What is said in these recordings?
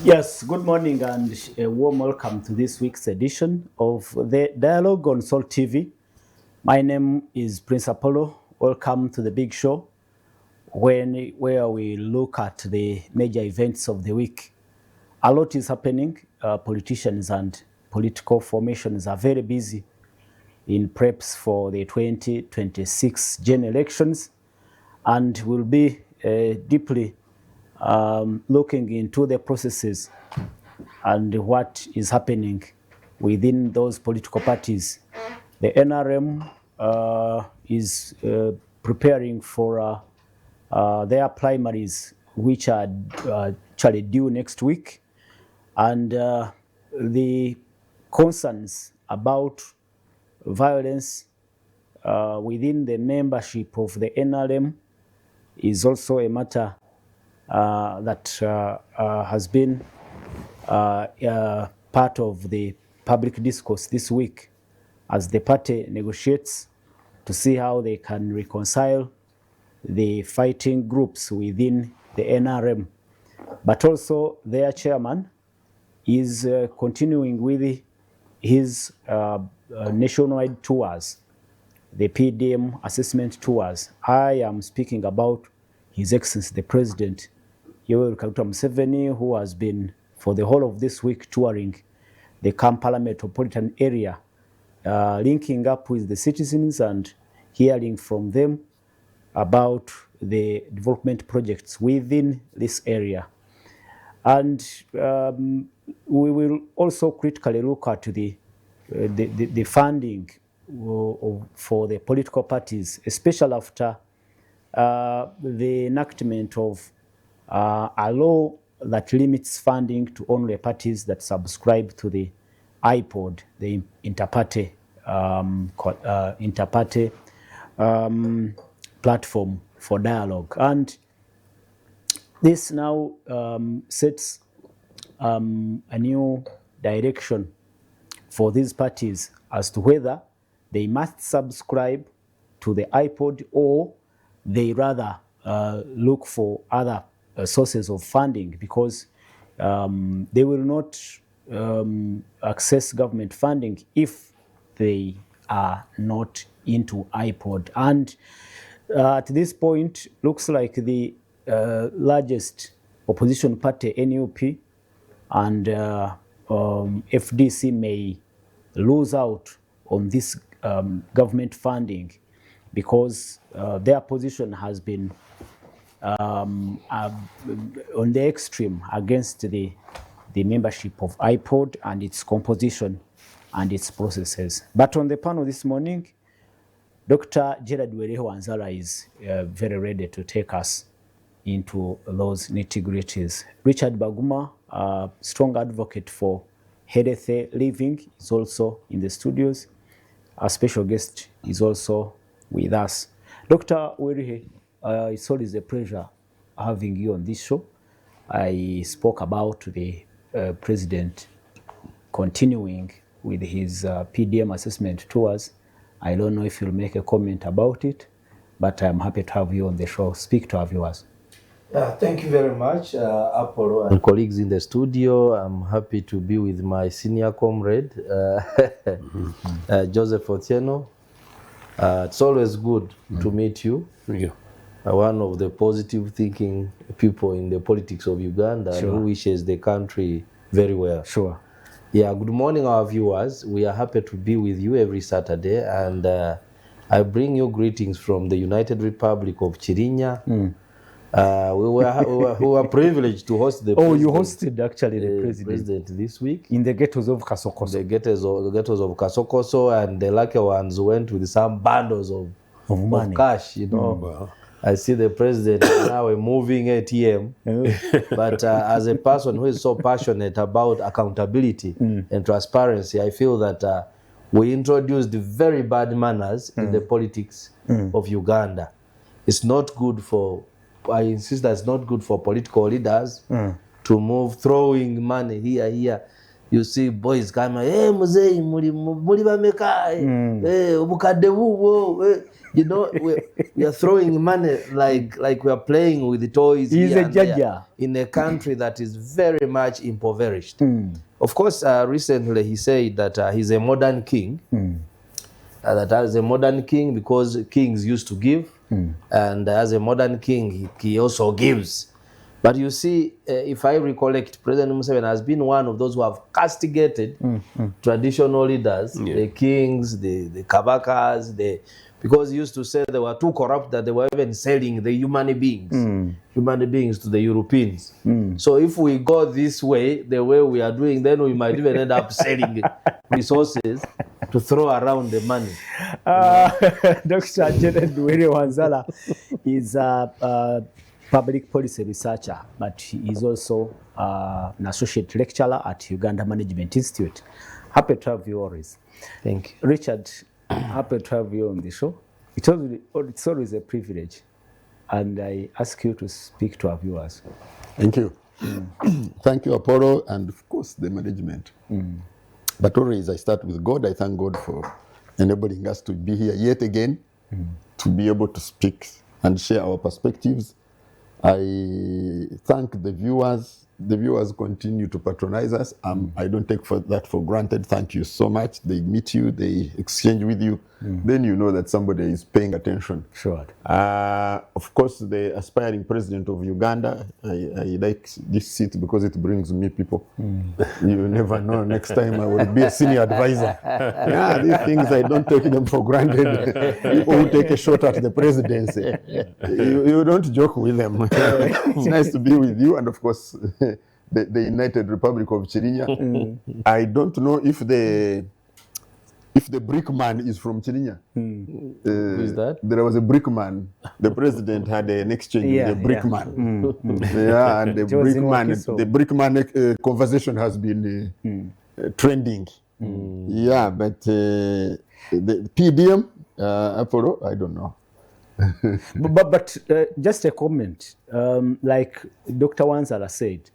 Yes, good morning and a warm welcome to this week's edition of the Dialogue on Salt TV. My name is Prince Apollo. Welcome to the big show where we look at the major events of the week. A lot is happening. Politicians and political formations are very busy in preps for the 2026 general elections, and will be deeply looking into the processes and what is happening within those political parties. The NRM is preparing for their primaries, which are actually due next week, and the concerns about violence within the membership of the NRM is also a matter that has been part of the public discourse this week as the party negotiates to see how they can reconcile the fighting groups within the NRM. But also their chairman is continuing with his nationwide tours, the PDM assessment tours. I am speaking about His Excellency the President, Yoweri Kaguta Museveni, who has been for the whole of this week touring the Kampala metropolitan area, linking up with the citizens and hearing from them about the development projects within this area. And we will also critically look at the funding for the political parties, especially after the enactment of a law that limits funding to only parties that subscribe to the IPOD, the inter-party platform for dialogue. And this now sets a new direction for these parties as to whether they must subscribe to the IPOD or they rather look for other sources of funding, because they will not access government funding if they are not into IPOD. And at this point, looks like the largest opposition party, NUP, and FDC may lose out on this government funding, because their position has been on the extreme against the membership of IPOD and its composition and its processes. But on the panel this morning, Dr. Gerard Wereho-Wanzala is very ready to take us into those nitty-gritties. Richard Baguma, a strong advocate for healthy living, is also in the studios. Our special guest is also with us. Dr. Wereho, it's always a pleasure having you on this show. I spoke about the president continuing with his PDM assessment tours. I don't know if you'll make a comment about it, but I'm happy to have you on the show. Speak to our viewers. Thank you very much, Apollo and colleagues in the studio. I'm happy to be with my senior comrade, Joseph Otieno. It's always good to meet you. One of the positive thinking people in the politics of Uganda, who wishes the country very well. Sure. Yeah, good morning, our viewers. We are happy to be with you every Saturday, and I bring you greetings from the United Republic of Chirinya. We were privileged to host the president. You hosted actually the president this week in the ghettos of Kasokoso. The ghettos of Kasokoso, and the lucky ones went with some bundles of cash, you know. Wow. I see the president now a moving ATM, but as a person who is so passionate about accountability and transparency, I feel that we introduced very bad manners in the politics of Uganda. It's not good for, I insist that it's not good for political leaders to move throwing money here. you see boys coming, hey, muzei, muri bameka, obukadde bubwo, you know, we are throwing money like we are playing with the toys. He's here a and there judge in a country that is very much impoverished. Of course, recently he said that he's a modern king. That as a modern king, because kings used to give, and as a modern king, he also gives. But you see, if I recollect, President Museveni has been one of those who have castigated traditional leaders, the kings, the kabakas, because he used to say they were too corrupt that they were even selling the human beings to the Europeans. So if we go this way, the way we are doing, then we might even end up selling resources to throw around the money. Dr. Janet Duwere Wanzala is a public policy researcher, but he is also an associate lecturer at Uganda Management Institute. Happy to have you always. Thank you. Richard, happy to have you on the show. It's always a privilege, and I ask you to speak to our viewers. Thank you. Thank you, Apollo, and of course the management. But always I start with God. I thank God for enabling us to be here yet again, to be able to speak and share our perspectives. I thank the viewers. The viewers continue to patronize us. I don't take that for granted. Thank you so much. They meet you, they exchange with you. Then you know that somebody is paying attention. Sure. Of course, the aspiring president of Uganda, I like this seat because it brings me people. You never know. Next time I will be a senior advisor. Yeah, these things, I don't take them for granted. People who take a shot at the presidency, you don't joke with them. It's nice to be with you, and of course, the United Republic of Chirinya. I don't know if the brick man is from Chirinya. Who is that? There was a brick man. The president had an exchange with the brick man. Yeah, and the brick man conversation has been trending. Yeah, but the PDM, Apollo, I don't know. but just a comment, like Dr. Wanzala said,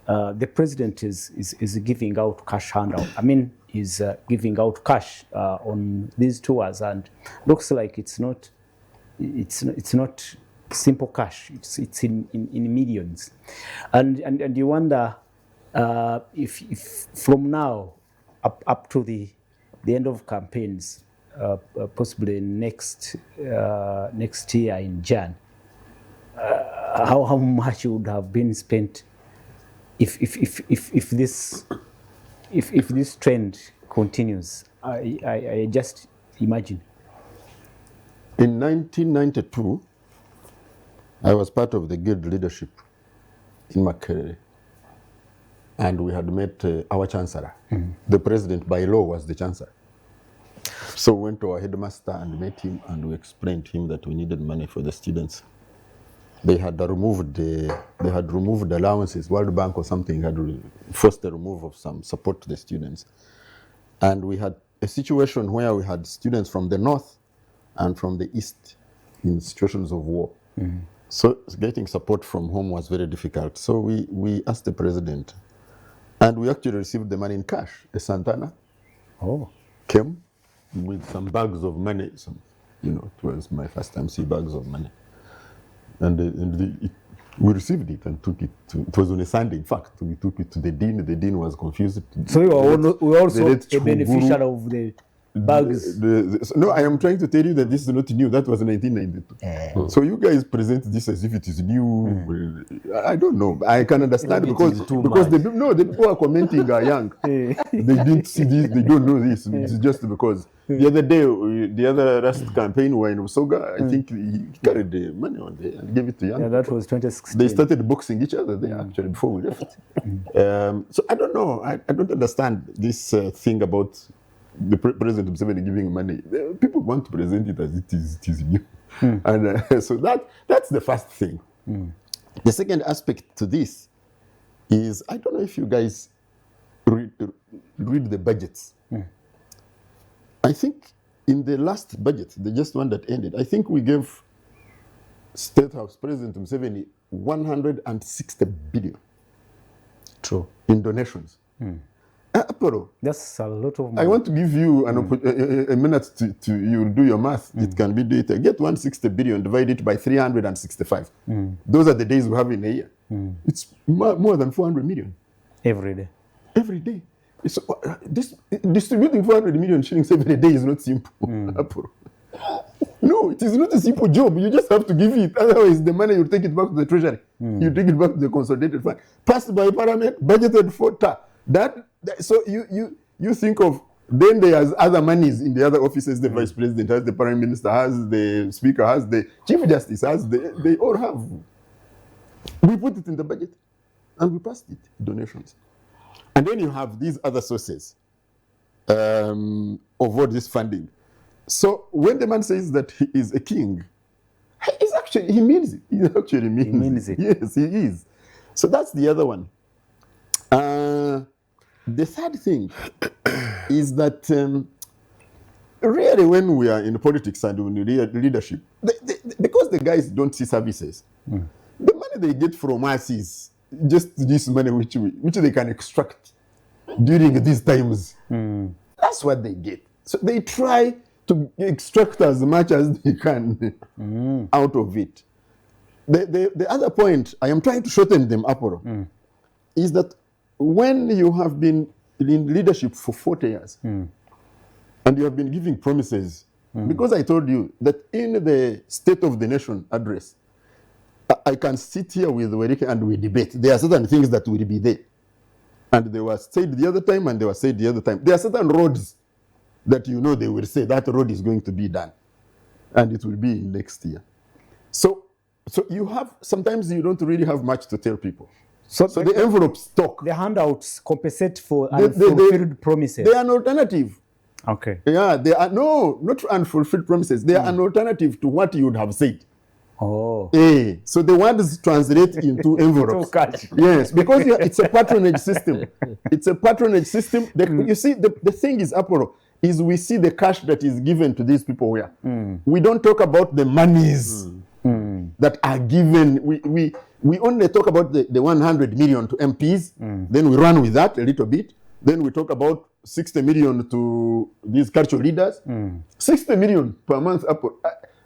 the president is giving out cash handout. I mean, he's giving out cash on these tours, and looks like it's not simple cash. It's in millions, and you wonder if from now up to the end of campaigns, possibly next year in Jan, how much would have been spent if this trend continues. I just imagine. In 1992, I was part of the guild leadership in Makerere, and we had met our chancellor. The president by law was the chancellor. So we went to our headmaster and met him, and we explained to him that we needed money for the students. They had removed allowances. World Bank or something had forced the removal of some support to the students. And we had a situation where we had students from the north and from the east in situations of war. So getting support from home was very difficult. So we asked the president, and we actually received the money in cash. A Santana came with some bags of money. It was my first time seeing bags of money. And we received it and took it it was on a Sunday, in fact. We took it to the dean. The dean was confused. So we were also a beneficiary of the bags. No, I am trying to tell you that this is not new. That was 1992. So you guys present this as if it is new. I don't know. I can understand because the people are commenting are young. They didn't see this. They don't know this. It's just because the other day, the other last campaign, we were in Usoga. I think he carried the money on there and gave it to young. Yeah, that was 2016. They started boxing each other there actually before we left. So I don't know. I don't understand this thing about the President Museveni giving money. People want to present it as it is new. And so that's the first thing. The second aspect to this is, I don't know if you guys read the budgets. I think in the last budget, the just one that ended, I think we gave State House President Museveni 160 billion. True. In donations. Apollo, That's a lot of I money. want to give you a minute to you do your math. It can be data. Get 160 billion, divide it by 365. Those are the days we have in a year. It's more than 400 million Every day. every day. So, distributing 400 million shillings every day is not simple. Apollo. No, it is not a simple job. You just have to give it. Otherwise, the money, you take it back to the treasury. You take it back to the consolidated fund. Passed by parliament, budgeted for so you think of, then there's other monies in the other offices. The vice president has, the prime minister has, the speaker has, the chief justice has, they all have. We put it in the budget and we passed it, donations. And then you have these other sources of all this funding. So when the man says that he is a king, he means it. He actually means it. Yes, he is. So that's the other one. The third thing is that really when we are in politics and in leadership, because the guys don't see services, the money they get from us is just this money which they can extract during these times. That's what they get. So they try to extract as much as they can out of it. The other point, I am trying to shorten them up, is that when you have been in leadership for 40 years and you have been giving promises, because I told you that in the State of the Nation address, I can sit here with Werike and we debate. There are certain things that will be there. And they were said the other time and they were said the other time. There are certain roads that they will say that road is going to be done. And it will be next year. So you have, sometimes you don't really have much to tell people. So the envelopes talk. The handouts compensate for unfulfilled promises. They are an alternative. Okay. Yeah, they are, no, not unfulfilled promises. They are an alternative to what you would have said. Oh. So the words translate into envelopes. Yes, because it's a patronage system. It's a patronage system. You see, the thing is, Apollo, is we see the cash that is given to these people here. We don't talk about the monies that are given. We only talk about the 100 million to MPs. Then we run with that a little bit. Then we talk about 60 million to these cultural leaders. 60 million per month.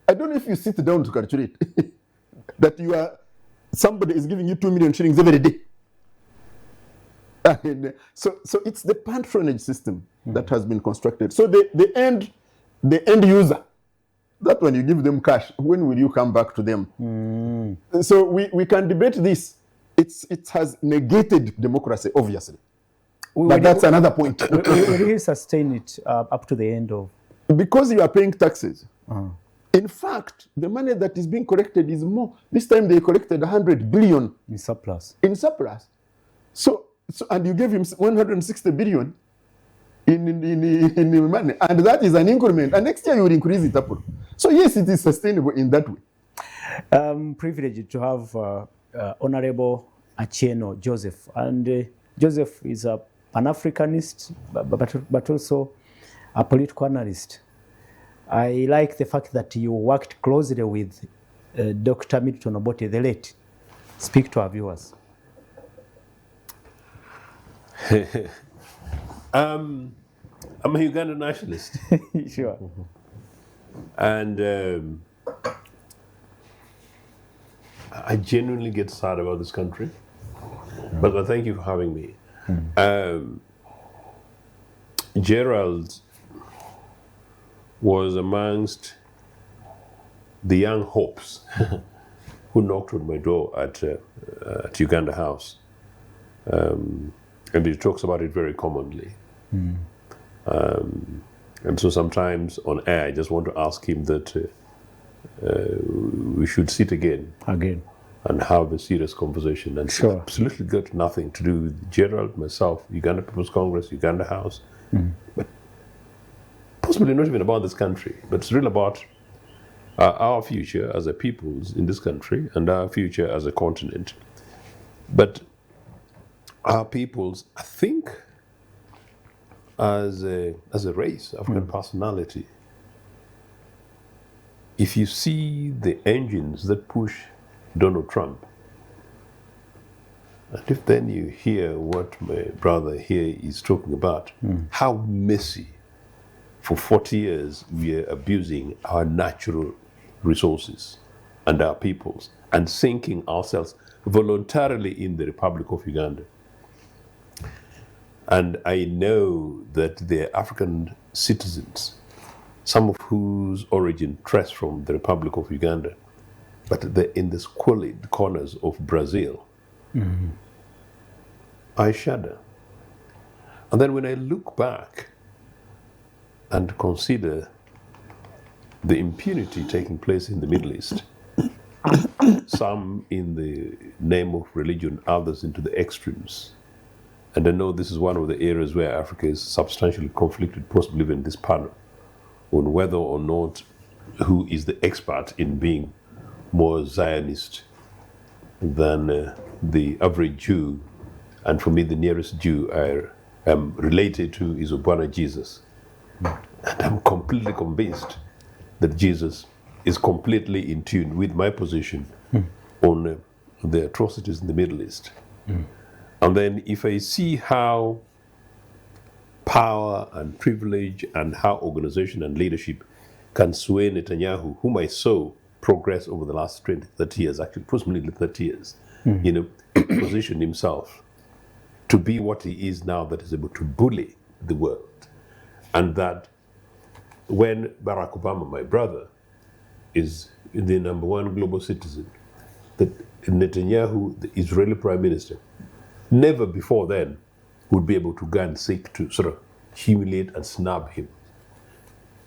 I don't know if you sit down to calculate that somebody is giving you 2 million shillings every day. And so it's the patronage system that has been constructed. So the end user, that when you give them cash, when will you come back to them? So we can debate this. It has negated democracy, obviously. But that's another point. Will you sustain it up to the end of? Because you are paying taxes. In fact, the money that is being collected is more. This time they collected 100 billion in surplus. So and you gave him 160 billion in money, and that is an increment. And next year you will increase it up. So yes, it is sustainable in that way. Privileged to have Honorable Atieno Joseph, and Joseph is a Pan-Africanist, but also a political analyst. I like the fact that you worked closely with Dr. Milton Obote, the late. Speak to our viewers. I'm a Ugandan nationalist. Sure. And I genuinely get sad about this country. But thank you for having me. Gerald was amongst the young hopes who knocked on my door at Uganda House. And he talks about it very commonly. And so sometimes on air, I just want to ask him that we should sit again and have a serious conversation. And sure. Absolutely got nothing to do with Gerald, myself, Uganda People's Congress, Uganda House. But possibly not even about this country, but it's really about our future as a peoples in this country and our future as a continent. But our peoples, I think, as a race, African personality, if you see the engines that push Donald Trump, And if then you hear what my brother here is talking about, how messy for 40 years we are abusing our natural resources and our peoples and sinking ourselves voluntarily in the Republic of Uganda. And I know that the African citizens, some of whose origin trace from the Republic of Uganda, but they're in the squalid corners of Brazil, I shudder. And then when I look back and consider the impunity taking place in the Middle East, some in the name of religion, others into the extremes. And I know this is one of the areas where Africa is substantially conflicted, possibly even this panel, on whether or not who is the expert in being more Zionist than the average Jew. And for me, the nearest Jew I am related to is Obwana Jesus. And I'm completely convinced that Jesus is completely in tune with my position on the atrocities in the Middle East. And then if I see how power and privilege and how organization and leadership can sway Netanyahu, whom I saw progress over the last 20, 30 years, actually approximately 30 years, position himself to be what he is now, that is able to bully the world. And that when Barack Obama, my brother, is the #1 global citizen, that Netanyahu, the Israeli prime minister, never before then would be able to go and seek to sort of humiliate and snub him.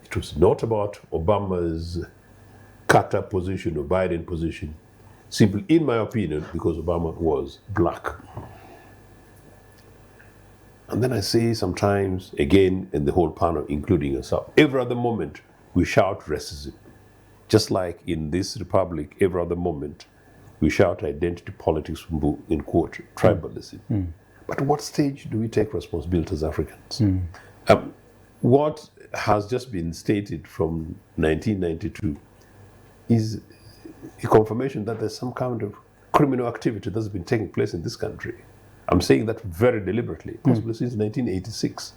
It was not about Obama's Carter position or Biden position, simply, in my opinion, because Obama was black. And then I say sometimes, again, in the whole panel, including yourself, every other moment we shout racism. Just like in this republic, every other moment we shout identity politics, in quote, tribalism. But what stage do we take responsibility as Africans? What has just been stated from 1992 is a confirmation that there's some kind of criminal activity that's been taking place in this country. I'm saying that very deliberately, possibly since 1986.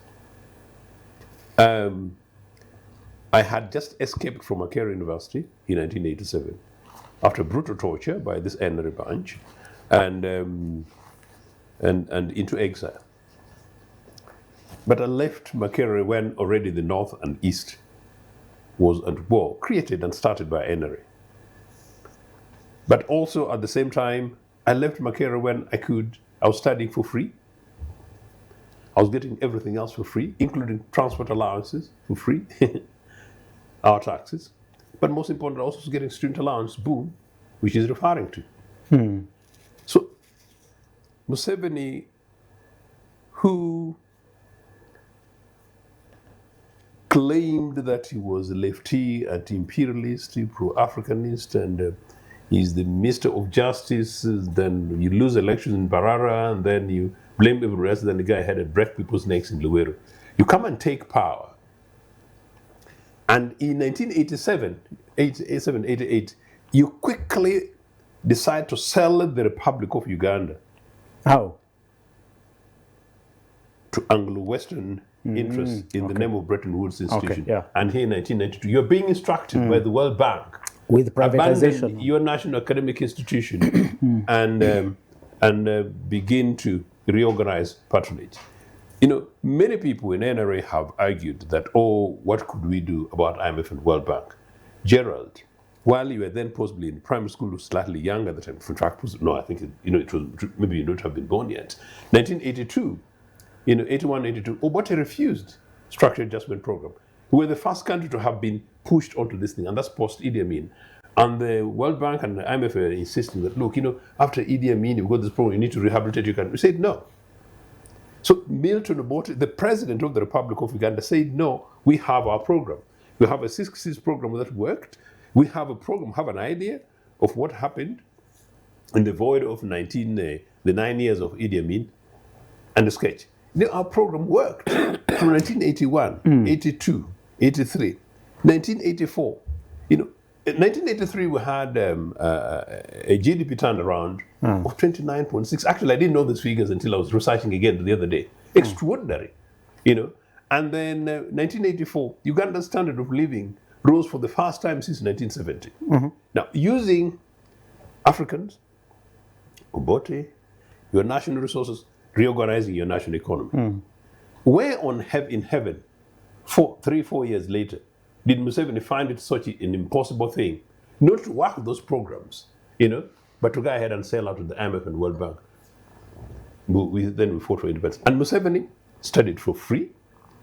I had just escaped from Makerere University in 1987 after brutal torture by this NRA bunch and into exile. But I left Makerere when already the North and East was at war, created and started by NRA. But also at the same time, I left Makerere when I was studying for free. I was getting everything else for free, including transport allowances for free, our taxes. But most importantly, I also was getting student allowance, boom, which is referring to. So Museveni, who claimed that he was a lefty, anti-imperialist, pro-Africanist, and he's the Minister of Justice, then you lose elections in Barara, and then you blame everybody else, then the guy had to break people's necks in Luweero. You come and take power. And in 1987, 88, you quickly decide to sell the Republic of Uganda. How? To Anglo-Western interests in the name of Bretton Woods institution. Okay, yeah. And here in 1992, you're being instructed by the World Bank With privatization. abandon your national academic institution and begin to reorganize patronage. Many people in NRA have argued that, what could we do about IMF and World Bank? Gerald, while you were then possibly in primary school, slightly younger at the time, in fact, I think, it was, maybe you don't have been born yet. 1982, 81, 82, Obote refused structural adjustment program. We were the first country to have been pushed onto this thing, and that's post Idi Amin. And the World Bank and the IMF are insisting that, look, after Idi Amin, you've got this program, you need to rehabilitate your country. We said no. So Milton Obote, the president of the Republic of Uganda, said, no, we have our program. We have a 6 program that worked. We have a program, have an idea of what happened in the void of the 9 years of Idi Amin, and a sketch. Our program worked from 1981, 82, 83, 1984. in 1983, we had a GDP turnaround of 29.6. Actually, I didn't know these figures until I was researching again the other day. Extraordinary, you know. And then 1984, Uganda's standard of living rose for the first time since 1970. Now, using Africans, Obote, your national resources, reorganizing your national economy. Where in heaven, 3-4 years later, did Museveni find it such an impossible thing not to work those programs, you know, but to go ahead and sell out to the IMF and World Bank? Then we fought for independence. And Museveni studied for free.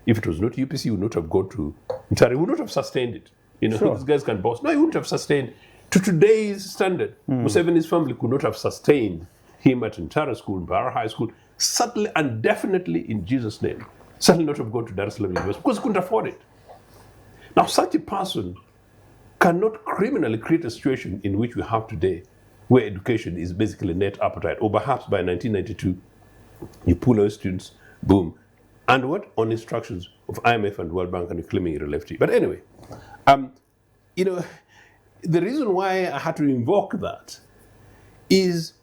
If it was not UPC, he would not have gone to Ntare, he would not have sustained it. You know, these guys can boss. No, he wouldn't have sustained. To today's standard, Museveni's family could not have sustained him at Ntare School, Barra High School, certainly and definitely in Jesus' name. Certainly not have gone to Dar es Salaam University because he couldn't afford it. Now, such a person cannot criminally create a situation in which we have today, where education is basically net appetite, or perhaps by 1992, you pull out students, boom, and what? On instructions of IMF and World Bank, and you're claiming you're a lefty. But anyway, you know, the reason why I had to invoke that is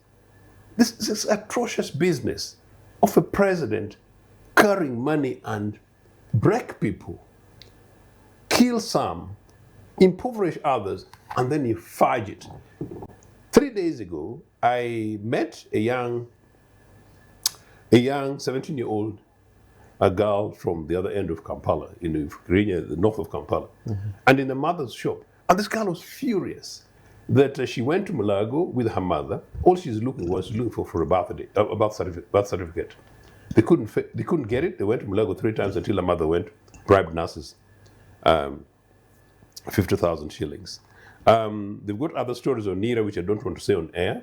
this atrocious business of a president carrying money and break people, kill some, impoverish others, and then you fudge it. 3 days ago, I met a young 17-year-old, a girl from the other end of Kampala, in the north of Kampala, and in the mother's shop. And this girl was furious that she went to Mulago with her mother. All she's looking for a birth certificate. They couldn't get it. They went to Mulago 3 times until her mother went, bribed nurses, 50,000 shillings. They've got other stories on Nira, which I don't want to say on air.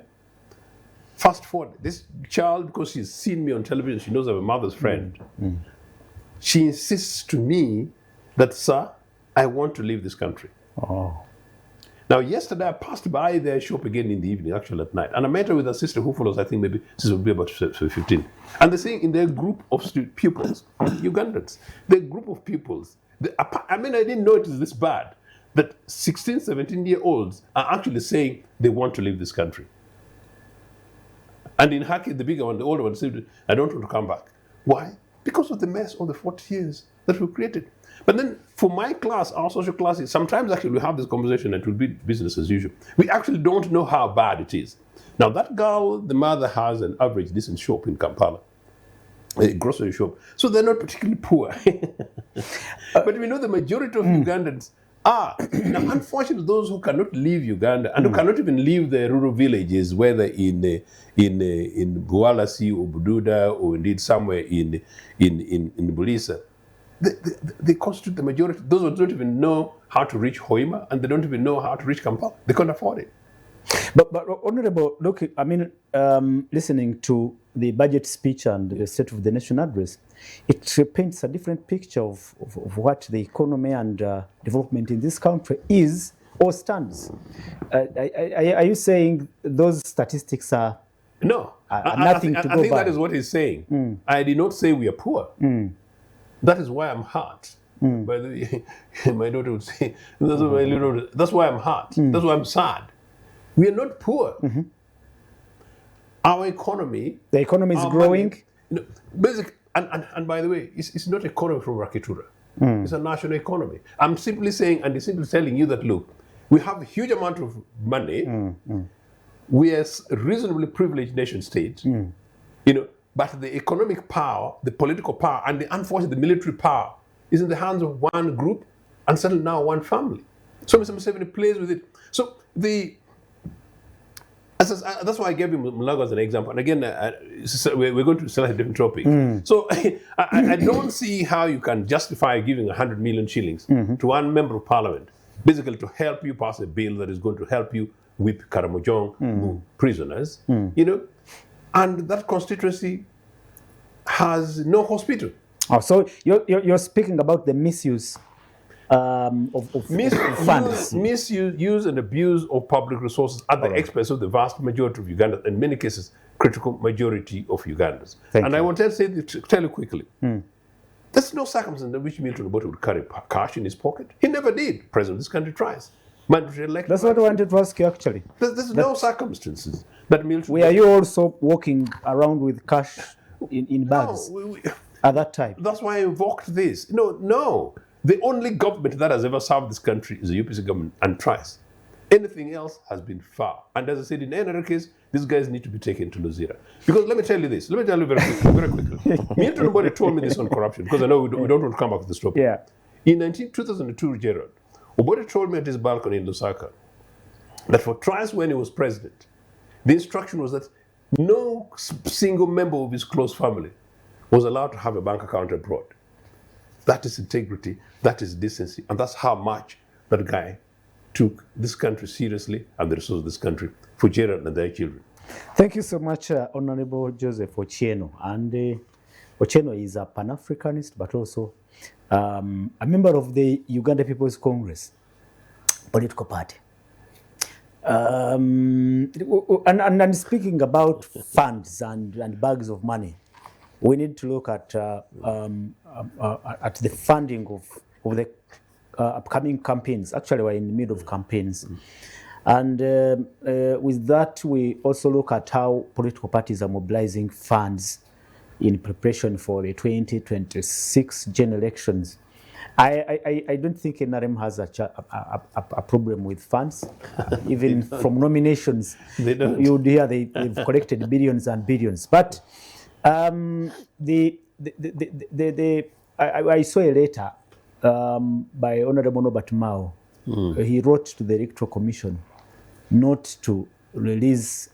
Fast forward, this child, because she's seen me on television, she knows I'm a mother's friend. She insists to me that, sir, I want to leave this country. Oh. Now, yesterday I passed by their shop again in the evening, actually at night, and I met her with her sister who follows, I think maybe sister will be about 15. And they're saying in their group of pupils, Ugandans, their group of pupils, I mean, I didn't know it was this bad, that 16, 17-year-olds are actually saying they want to leave this country. And in Haki, the bigger one, the older one, said, I don't want to come back. Why? Because of the mess of the 40 years that we created. But then for my class, our social classes, sometimes actually we have this conversation and it will be business as usual. We actually don't know how bad it is. Now that girl, the mother has an average decent shop in Kampala, a grocery shop. So they're not particularly poor. But we know the majority of Ugandans are. Now, unfortunately, those who cannot leave Uganda and who cannot even leave the rural villages, whether in Bualasi or Bududa or indeed somewhere in Bulisa, they constitute the majority. Those who don't even know how to reach Hoima and they don't even know how to reach Kampala. They can't afford it. But Honorable, look, I mean, listening to the budget speech and the State of the Nation address, it paints a different picture of what the economy and development in this country is or stands. Are you saying those statistics are nothing to go by? I think that is what he's saying. I did not say we are poor. That is why I'm hurt. By the way, my daughter would say, that's why I'm hurt. That's why I'm sad. We are not poor. Our economy... The economy is growing? Money, and by the way, it's not economy from Rakitura. It's a national economy. I'm simply saying, and simply telling you that, look, we have a huge amount of money. We are a reasonably privileged nation state. But the economic power, the political power, and unfortunately the military power is in the hands of one group and certainly now one family. So Mr. Museveni plays with it. So that's why I gave him Mulago as an example. And again, we're going to select a different topic. So I don't see how you can justify giving 100 million shillings to one member of parliament, basically to help you pass a bill that is going to help you whip Karamojong prisoners, and that constituency has no hospital. Oh, so you're speaking about the misuse of funds. Misuse and abuse of public resources at the expense of the vast majority of Ugandans, in many cases, critical majority of Ugandans. I want to tell you quickly, there's no circumstance in which Milton Obote would carry cash in his pocket. He never did. President of this country tries. Mandatory election. That's what I wanted to ask you, actually. There's no circumstances that military. Were you also walking around with cash in bags No, at that time? that's why I invoked this. No. The only government that has ever served this country is the UPC government and tries. Anything else has been far. And as I said, in any other case, these guys need to be taken to Luzira. Because let me tell you this. Let me tell you very quickly. Milton Obode told me this on corruption, because I know we don't want to come back to this topic. Yeah. In 2002, Gerald, Obode told me at his balcony in Lusaka that for twice when he was president, the instruction was that no single member of his close family was allowed to have a bank account abroad. That is integrity, that is decency, and that's how much that guy took this country seriously and the resources of this country for Gerald and their children. Thank you so much, Honorable Joseph Ochieno. And Ochieno is a Pan-Africanist, but also a member of the Uganda People's Congress political party. And speaking about funds and bags of money, we need to look at the funding of the upcoming campaigns. Actually, we're in the middle of campaigns. And with that, we also look at how political parties are mobilizing funds in preparation for the 2026 general elections. I don't think NRM has a problem with funds. Even from nominations, you would hear they've collected billions and billions. But I saw a letter by Honorable Norbert Mao. He wrote to the Electoral Commission not to release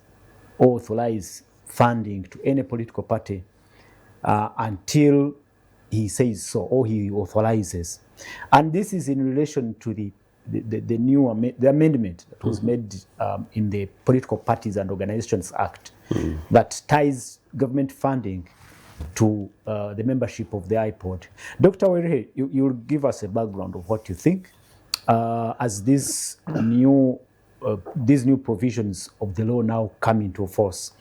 or authorize funding to any political party until he says so, or he authorizes. And this is in relation to the amendment that was made in the Political Parties and Organizations Act that ties government funding to the membership of the IPOD. Dr. Werehe, you'll give us a background of what you think as these new provisions of the law now come into force,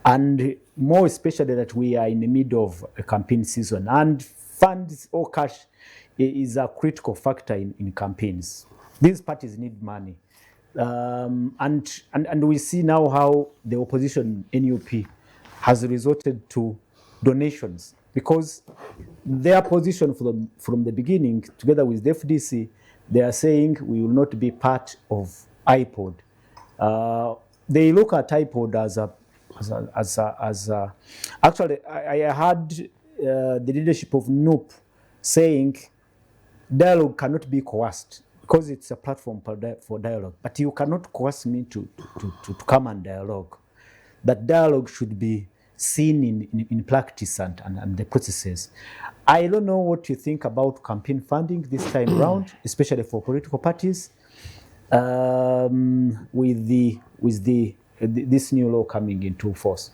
and more especially that we are in the middle of a campaign season, and funds or cash is a critical factor in campaigns. These parties need money, and we see now how the opposition NUP has resorted to donations, because their position from the beginning, together with the FDC, they are saying we will not be part of IPOD. They look at IPOD as actually, I heard the leadership of NUP saying dialogue cannot be coerced because it's a platform for dialogue, but you cannot coerce me to come and dialogue. That dialogue should be seen in practice and the processes. I don't know what you think about campaign funding this time around, especially for political parties, with this new law coming into force.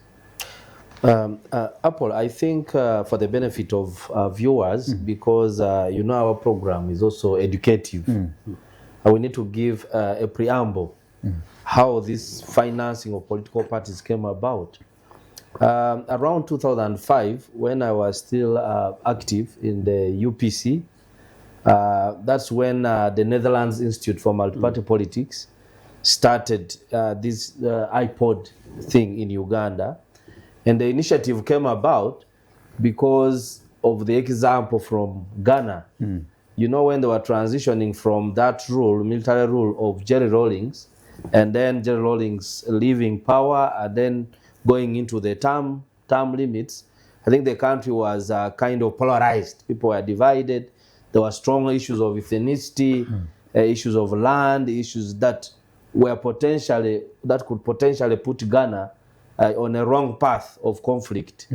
Apple, I think for the benefit of viewers, because our program is also educative, we need to give a preamble how this financing of political parties came about. Around 2005, when I was still active in the UPC, that's when the Netherlands Institute for Multi-Party Politics started this IPOD thing in Uganda. And the initiative came about because of the example from Ghana. You know, when they were transitioning from that rule, military rule of Jerry Rawlings, and then Jerry Rawlings leaving power and then going into the term limits, I think the country was kind of polarized. People were divided. There were strong issues of ethnicity, issues of land, issues that could potentially put Ghana on a wrong path of conflict.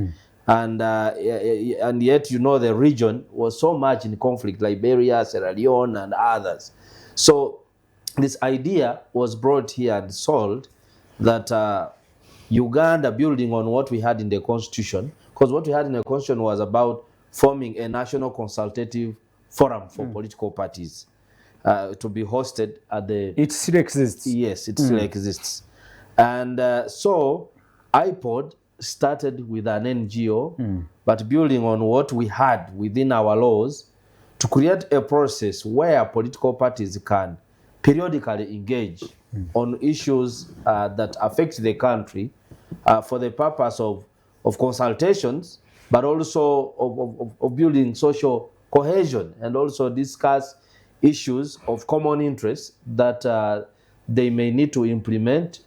And yet, the region was so much in conflict, Liberia, Sierra Leone, and others. So this idea was brought here and sold that Uganda, building on what we had in the constitution, because what we had in the constitution was about forming a national consultative forum for political parties to be hosted at the... It still exists. Yes, it still exists. And so IPOD started with an NGO, but building on what we had within our laws to create a process where political parties can periodically engage on issues that affect the country for the purpose of consultations, but also of building social cohesion, and also discuss issues of common interest that they may need to implement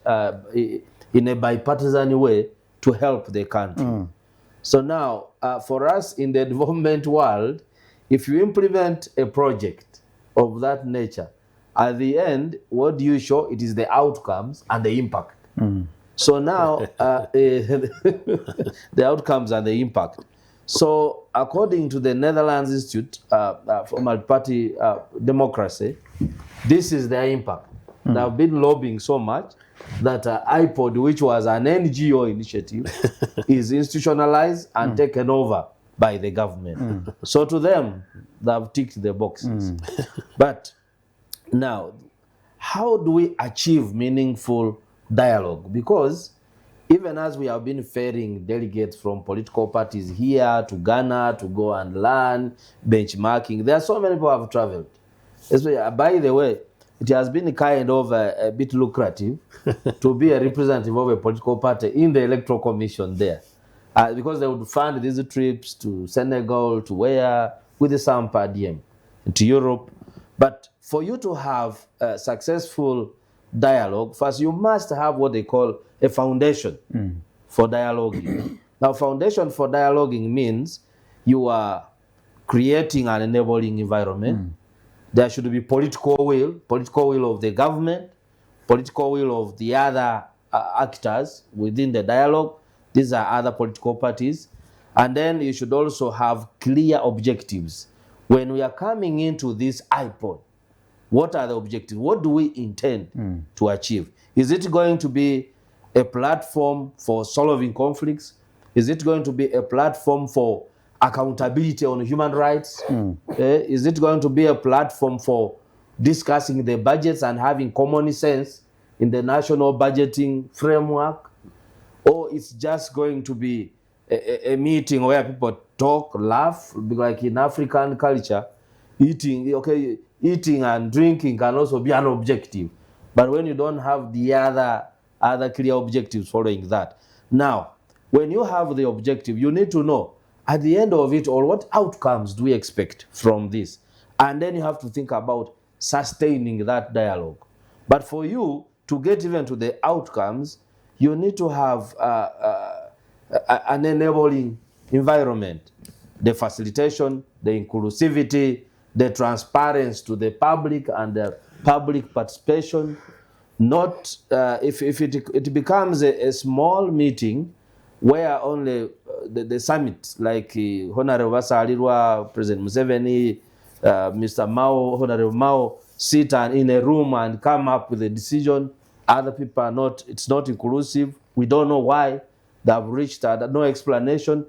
in a bipartisan way to help the country. So now, for us in the development world, if you implement a project of that nature, at the end, what do you show? It is the outcomes and the impact. So now, the outcomes and the impact. So according to the Netherlands Institute for Multi-Party Democracy, this is their impact. They have been lobbying so much that iPod, which was an NGO initiative, is institutionalized and taken over by the government. So to them, they have ticked the boxes. But now, how do we achieve meaningful dialogue? Because even as we have been ferrying delegates from political parties here to Ghana to go and learn, benchmarking, there are so many people who have traveled. By the way, it has been kind of a bit lucrative to be a representative of a political party in the electoral commission there. Because they would fund these trips to Senegal, to where, with the SAM per diem, to Europe. But for you to have a successful dialogue, first you must have what they call a foundation for dialoguing. Now, foundation for dialoguing means you are creating an enabling environment. There should be political will of the government, political will of the other actors within the dialogue. These are other political parties. And then you should also have clear objectives. When we are coming into this iPod, what are the objectives? What do we intend to achieve? Is it going to be a platform for solving conflicts? Is it going to be a platform for accountability on human rights? Is it going to be a platform for discussing the budgets and having common sense in the national budgeting framework? Or it's just going to be a meeting where people talk, laugh, like in African culture, eating and drinking can also be an objective. But when you don't have the other clear objectives following that. Now, when you have the objective, you need to know at the end of it all, what outcomes do we expect from this? And then you have to think about sustaining that dialogue. But for you to get even to the outcomes, you need to have an enabling environment, the facilitation, the inclusivity, the transparency to the public and the public participation. Not if it becomes a small meeting where only the summit, like Honorable Vasalirwa, President Museveni, Mr. Mao, Honorable Mao, sit in a room and come up with a decision. Other people are not, it's not inclusive. We don't know why they have reached no explanation.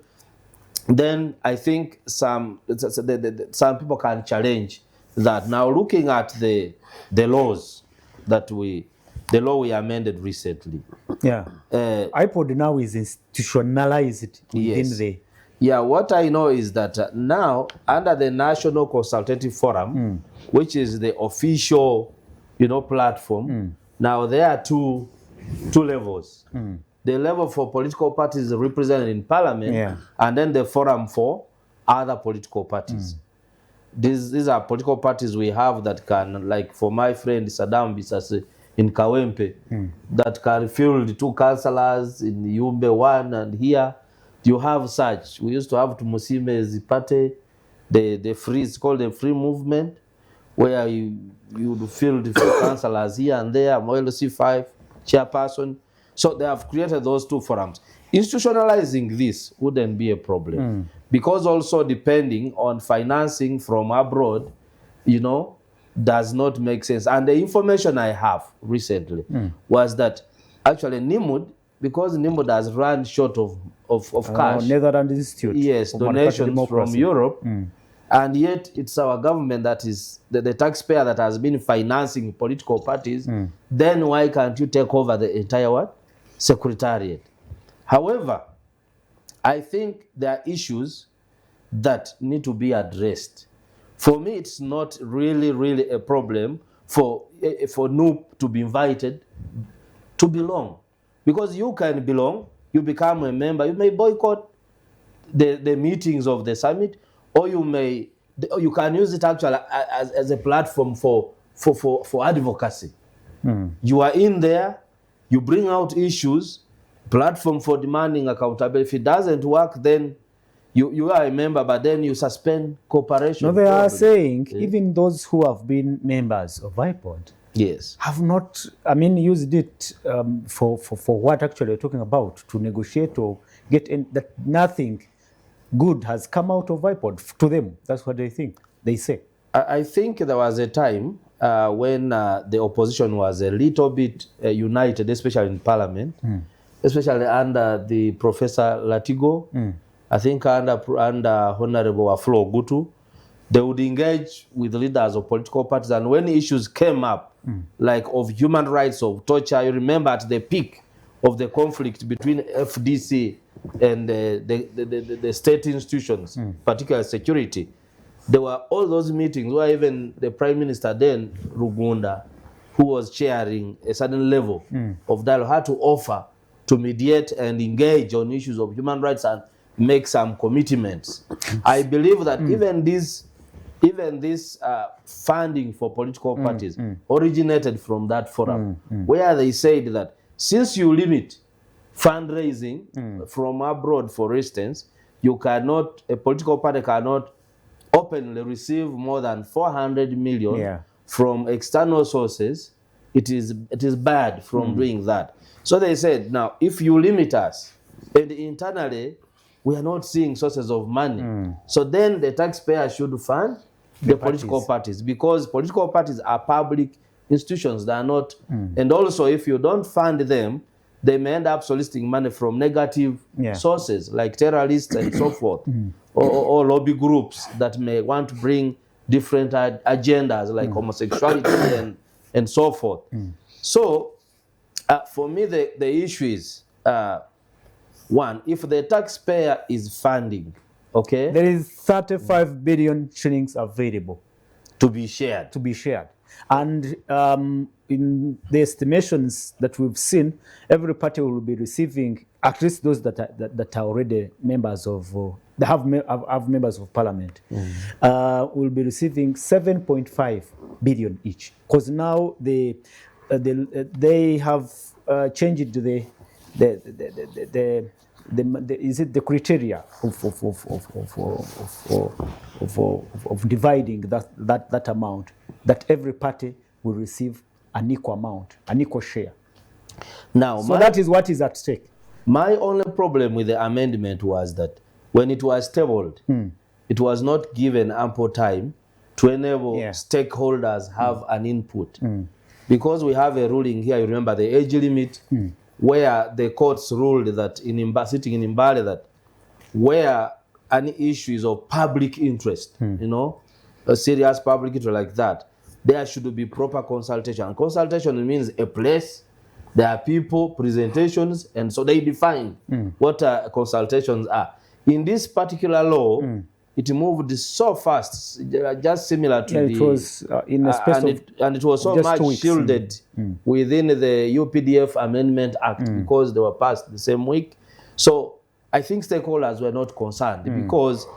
Then I think some people can challenge that. Now, looking at the laws that the law we amended recently. Yeah. iPod now is institutionalized within the... Yeah, what I know is that now, under the National Consultative Forum, which is the official, platform, now there are two levels. The level for political parties represented in parliament, and then the forum for other political parties. These are political parties we have that can, like for my friend Saddam Bisase in Kawempe, that can field 2 councillors in Yumbe 1, and here you have such. We used to have to Musime's party, the free, it's called the free movement, where you would field 2 councillors here and there, Moelo C5, chairperson. So they have created those 2 forums. Institutionalizing this wouldn't be a problem, because also depending on financing from abroad, does not make sense. And the information I have recently was that actually NIMUD, because NIMUD has run short of cash. Netherlands Institute. Yes, donations from Europe. And yet it's our government that is the taxpayer that has been financing political parties. Then why can't you take over the entire secretariat? However, I think there are issues that need to be addressed. For me, it's not really a problem for NUP to be invited to belong. Because you can belong, you become a member, you may boycott the meetings of the summit, or you can use it actually as a platform for advocacy. You are in there, you bring out issues, platform for demanding accountability. If it doesn't work, then you are a member, but then you suspend cooperation. No, they are saying even those who have been members of IPOD have not, used it for what actually you're talking about, to negotiate or get in, that nothing good has come out of IPOD to them. That's what they think. They say. I think there was a time when the opposition was a little bit united, especially in Parliament, especially under the Professor Latigo. I think under Honorable Aflo Gutu, they would engage with leaders of political parties, and when issues came up, like of human rights, of torture, you remember at the peak of the conflict between FDC and the state institutions, particularly security, there were all those meetings where even the Prime Minister then, Uganda, who was chairing a certain level of dialogue, had to offer to mediate and engage on issues of human rights and make some commitments. I believe that even this funding for political parties originated from that forum, where they said that since you limit fundraising from abroad, for instance, a political party cannot openly receive more than 400 million from external sources. It is bad from doing that. So they said, now, if you limit us, and internally, we are not seeing sources of money. So then the taxpayer should fund the political parties, because political parties are public institutions. They are not, and also if you don't fund them, they may end up soliciting money from negative sources like terrorists and so forth, or lobby groups that may want to bring different agendas like homosexuality and so forth. So for me, the issue is, one, if the taxpayer is funding, there is 35 billion shillings available to be shared. And in the estimations that we've seen, every party will be receiving, at least those that are already members of, have members of parliament, will be receiving 7.5 billion each. Because now they have changed the criteria of dividing that amount, that every party will receive an equal amount, an equal share. Now, so that is what is at stake. My only problem with the amendment was that when it was tabled, it was not given ample time to enable stakeholders have an input. Because we have a ruling here, you remember the age limit, where the courts ruled that sitting in Mbale, that where an issue is of public interest, a serious public interest like that, there should be proper consultation. Consultation means a place, there are people, presentations, and so they define what consultations are. In this particular law, it moved so fast, just similar to it was in a space and it was so much shielded within the UPDF Amendment Act because they were passed the same week. So I think stakeholders were not concerned because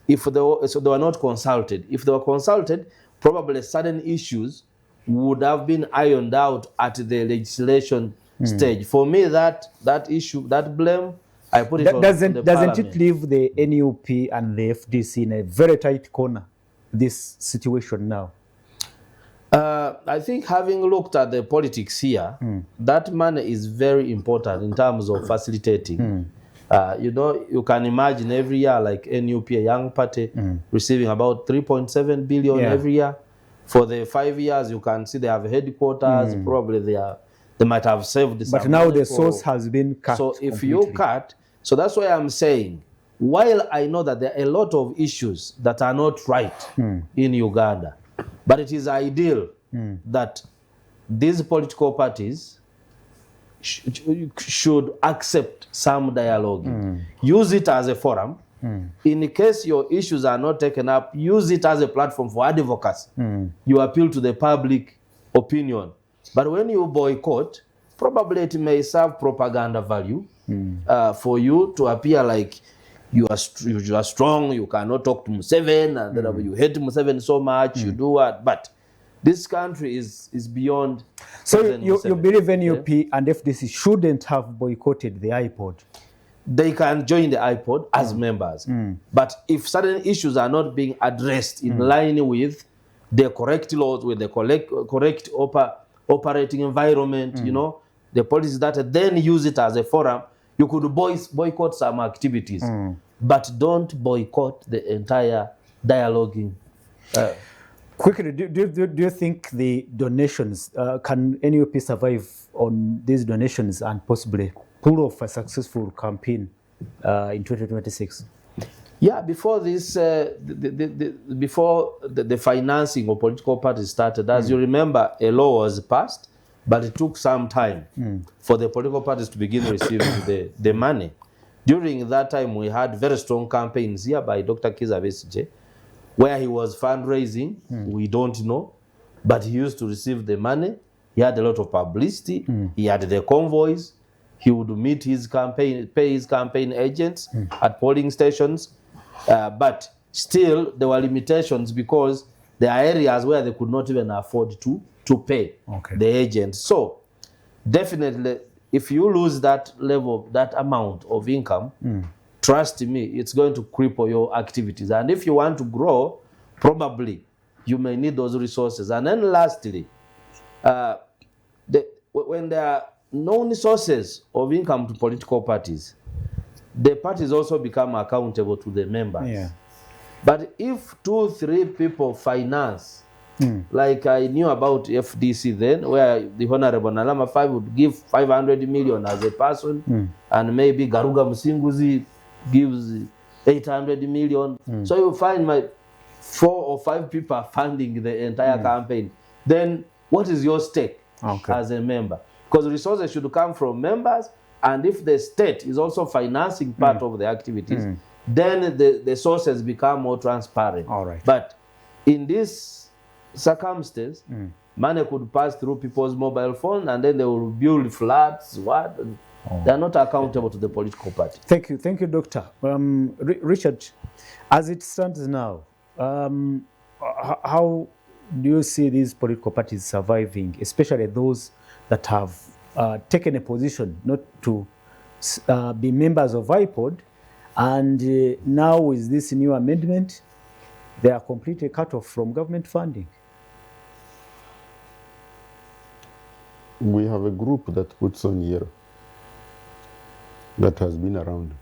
if they were not consulted. If they were consulted, probably certain issues would have been ironed out at the legislation stage. For me, that issue, that blame, I put it on the Doesn't it leave the NUP and the FDC in a very tight corner, this situation now? I think having looked at the politics here, that money is very important in terms of facilitating. You can imagine every year, like NUP, a young party, receiving about 3.7 billion every year. For the 5 years, you can see they have headquarters, probably they might have saved some. But now the source has been cut. So if you cut, so that's why I'm saying, while I know that there are a lot of issues that are not right in Uganda, but it is ideal that these political parties should accept some dialogue. Use it as a forum. In case your issues are not taken up, use it as a platform for advocacy. You appeal to the public opinion. But when you boycott, probably it may serve propaganda value for you to appear like you are strong, you cannot talk to Museveni, and then you hate Museveni so much, you do what. But this country is beyond. So you believe NUP and FDC shouldn't have boycotted the iPod? They can join the iPod as members. But if certain issues are not being addressed in line with the correct laws, with the correct operating environment, you know, the policies that then use it as a forum, you could boycott some activities. But don't boycott the entire dialoguing. Quickly, do you think the donations, can NUP survive on these donations and possibly pull off a successful campaign in 2026? Yeah, before this, before the financing of political parties started, as you remember, a law was passed, but it took some time for the political parties to begin receiving the money. During that time, we had very strong campaigns here by Dr. Kizza Besigye, where he was fundraising, we don't know, but he used to receive the money. He had a lot of publicity. He had the convoys. He would meet his campaign, pay his campaign agents at polling stations. But still, there were limitations because there are areas where they could not even afford to pay the agents. So definitely, if you lose that level, that amount of income, trust me, it's going to cripple your activities. And if you want to grow, probably you may need those resources. And then lastly, when there are known sources of income to political parties, the parties also become accountable to the members. Yeah. But if 2-3 people finance, like I knew about FDC then, where the Honorable Nalama 5 would give 500 million as a person, and maybe Garuga Musinguzi gives 800 million. So you find 4 or 5 people are funding the entire campaign. Then what is your stake as a member? Because resources should come from members, and if the state is also financing part of the activities, then the sources become more transparent. All right. But in this circumstance, money could pass through people's mobile phone, and then they will build flats. They are not accountable to the political party. Thank you, Doctor. Richard, as it stands now, how do you see these political parties surviving, especially those that have taken a position not to be members of IPOD, and now with this new amendment, they are completely cut off from government funding? We have a group that puts on here that has been around.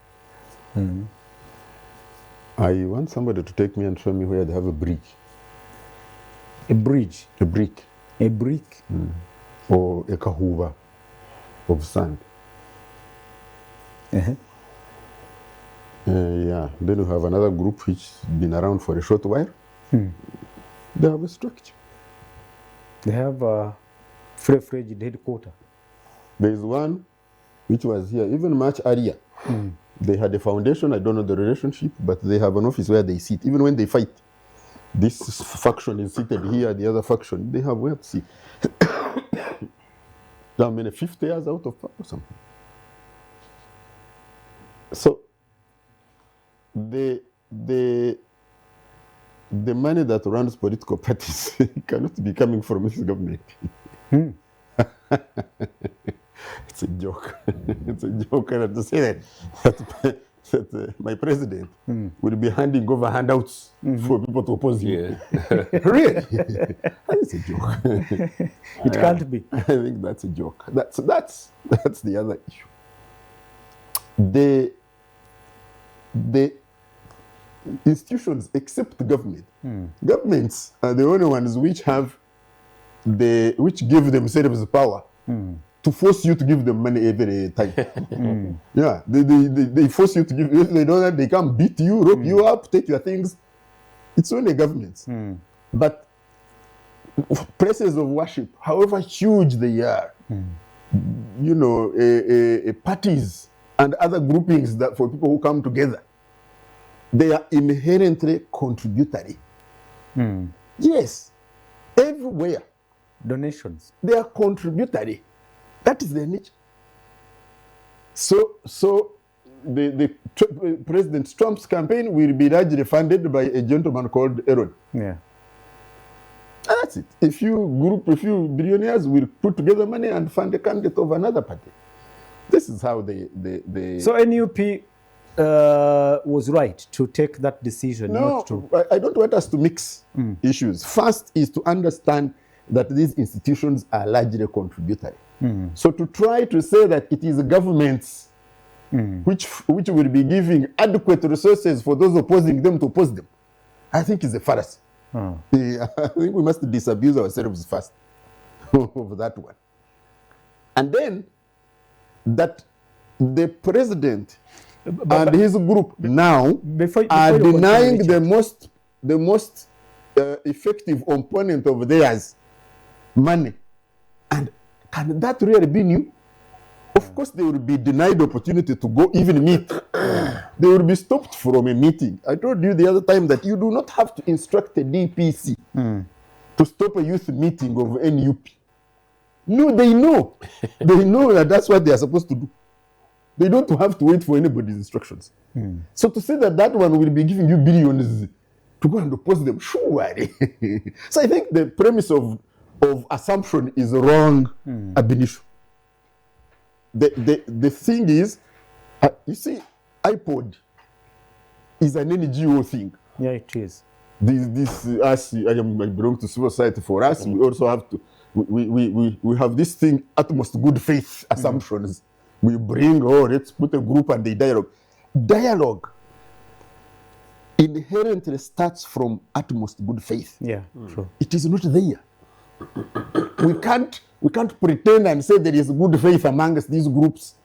I want somebody to take me and show me where they have a bridge. A bridge? A brick. A brick? Or a kahuva of sand. Yeah. Then we have another group which has been around for a short while. They have a structure. They have a full-fledged headquarters. There is one which was here even much earlier. They had a foundation, I don't know the relationship, but they have an office where they sit. Even when they fight, this faction is seated here, the other faction, they have where to sit. How many, 50 years out of power or something. So the money that runs political parties cannot be coming from this government. It's a joke. It's a joke. And to say that my president will be handing over handouts for people to oppose him. Really? It's a joke. It can't be. I think that's a joke. That's the other issue. The institutions except the government. Governments are the only ones which give themselves power to force you to give them money every time. Yeah, they force you to give. If they don't that, they come beat you, rope you up, take your things. It's only governments. But places of worship, however huge they are, you know, parties and other groupings that for people who come together, they are inherently contributory. Yes, everywhere. donations. They are contributory. That is their nature. So President Trump's campaign will be largely funded by a gentleman called Aaron. Yeah. And that's it. A few billionaires will put together money and fund a candidate of another party. This is how they So NUP was right to take that decision. No, not to... I don't want us to mix issues. First is to understand that these institutions are largely contributory. So to try to say that it is governments which will be giving adequate resources for those opposing them to oppose them, I think is a fallacy. I think we must disabuse ourselves first of that one. And then that the president and his group now are denying the most effective opponent of theirs money. And can that really be new? Of course, they will be denied the opportunity to go even meet. They will be stopped from a meeting. I told you the other time that you do not have to instruct a DPC to stop a youth meeting of NUP. No, they know. They know that that's what they are supposed to do. They don't have to wait for anybody's instructions. So to say that one will be giving you billions to go and oppose them, sure. So I think the premise of assumption is wrong ab initio. The thing is, you see, iPod is an NGO thing. Yeah, it is. This I belong to civil society. For us, we also have to. We have this thing, utmost good faith assumptions. We bring, let's put a group and they dialogue. Dialogue inherently starts from utmost good faith. Yeah, true. It is not there. We can't pretend and say there is good faith amongst these groups.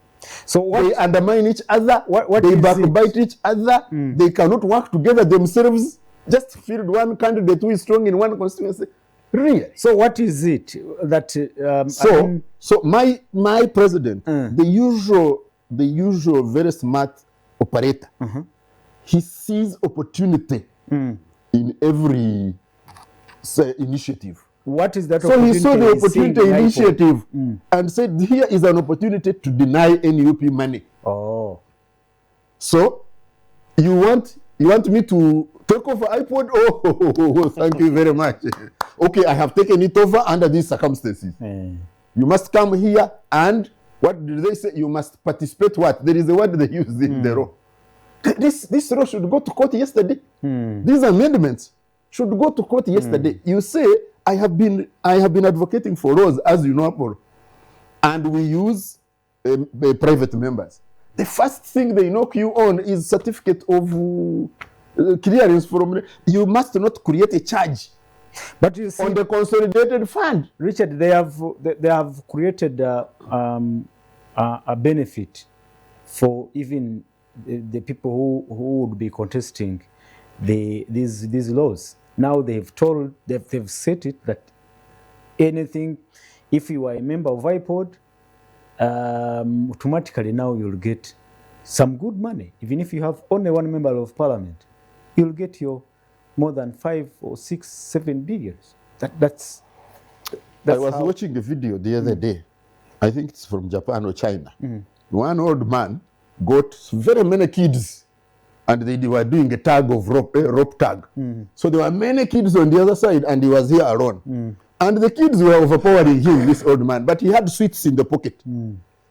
So they undermine each other. They backbite each other. They cannot work together themselves. Just field one candidate who is strong in one constituency. Really. So what is it that? So my president, the usual very smart operator, he sees opportunity in every initiative. What is that? So he saw the opportunity initiative and said, here is an opportunity to deny NUP money. Oh. So you want me to take over iPod? Oh, thank you very much. Okay, I have taken it over under these circumstances. You must come here and what did they say? You must participate what? There is a word they use in the law. This law should go to court yesterday. These amendments should go to court yesterday. You say, I have been advocating for laws, as you know, Apollo, and we use private members. The first thing they knock you on is certificate of clearance from. You must not create a charge, but you see, on the consolidated fund. Richard, they have created a benefit for even the people who would be contesting these laws. Now they've said it that anything, if you are a member of iPod, automatically now you'll get some good money. Even if you have only one member of parliament, you'll get your more than 5 or 6, 7 billions. That's I was watching a video the other day. I think it's from Japan or China. One old man got very many kids. And they were doing a tag of rope tag. So there were many kids on the other side, and he was here alone. And the kids were overpowering him, this old man, but he had sweets in the pocket.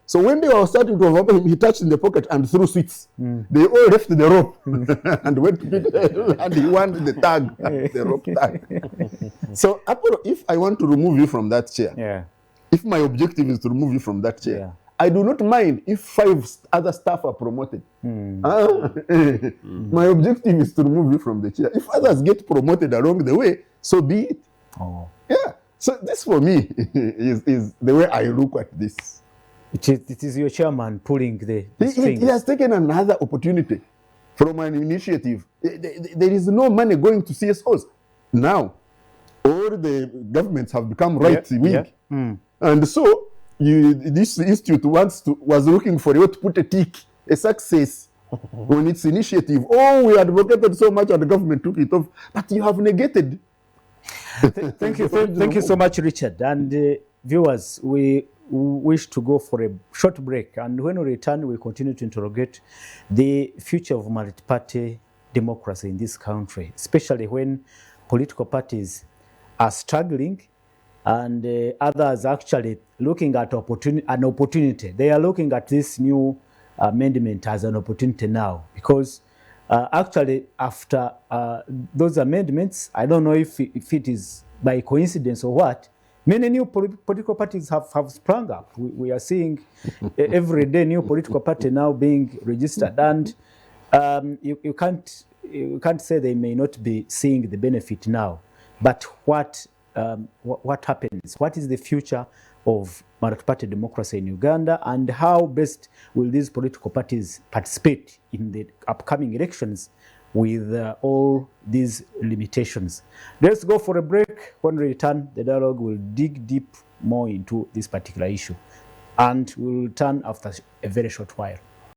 So when they were starting to overpower him, he touched in the pocket and threw sweets. They all left the rope and went to pick it, and he wanted the tag, the rope tag. So Apollo, if I want to remove you from that chair, if my objective is to remove you from that chair, I do not mind if 5 other staff are promoted. My objective is to remove you from the chair. If others get promoted along the way, so be it. Yeah. So this for me is the way I look at this. It is your chairman pulling the He has taken another opportunity from an initiative. There is no money going to CSOs. Now, all the governments have become right-wing. And so, this institute was looking for you to put a tick, a success on its initiative. Oh, we advocated so much and the government took it off. But you have negated Thank you. Thank you so much, Richard. And viewers, we wish to go for a short break. And when we return, we'll continue to interrogate the future of multi-party democracy in this country, especially when political parties are struggling and others actually looking at an opportunity. They are looking at this new amendment as an opportunity now, because actually after those amendments, I don't know if it is by coincidence or what, many new political parties have sprung up. We are seeing every day new political party now being registered, and you can't say they may not be seeing the benefit now. But what happens? What is the future of multi-party democracy in Uganda, and how best will these political parties participate in the upcoming elections with all these limitations? Let's go for a break. When we return, the dialogue will dig deep more into this particular issue, and we'll return after a very short while.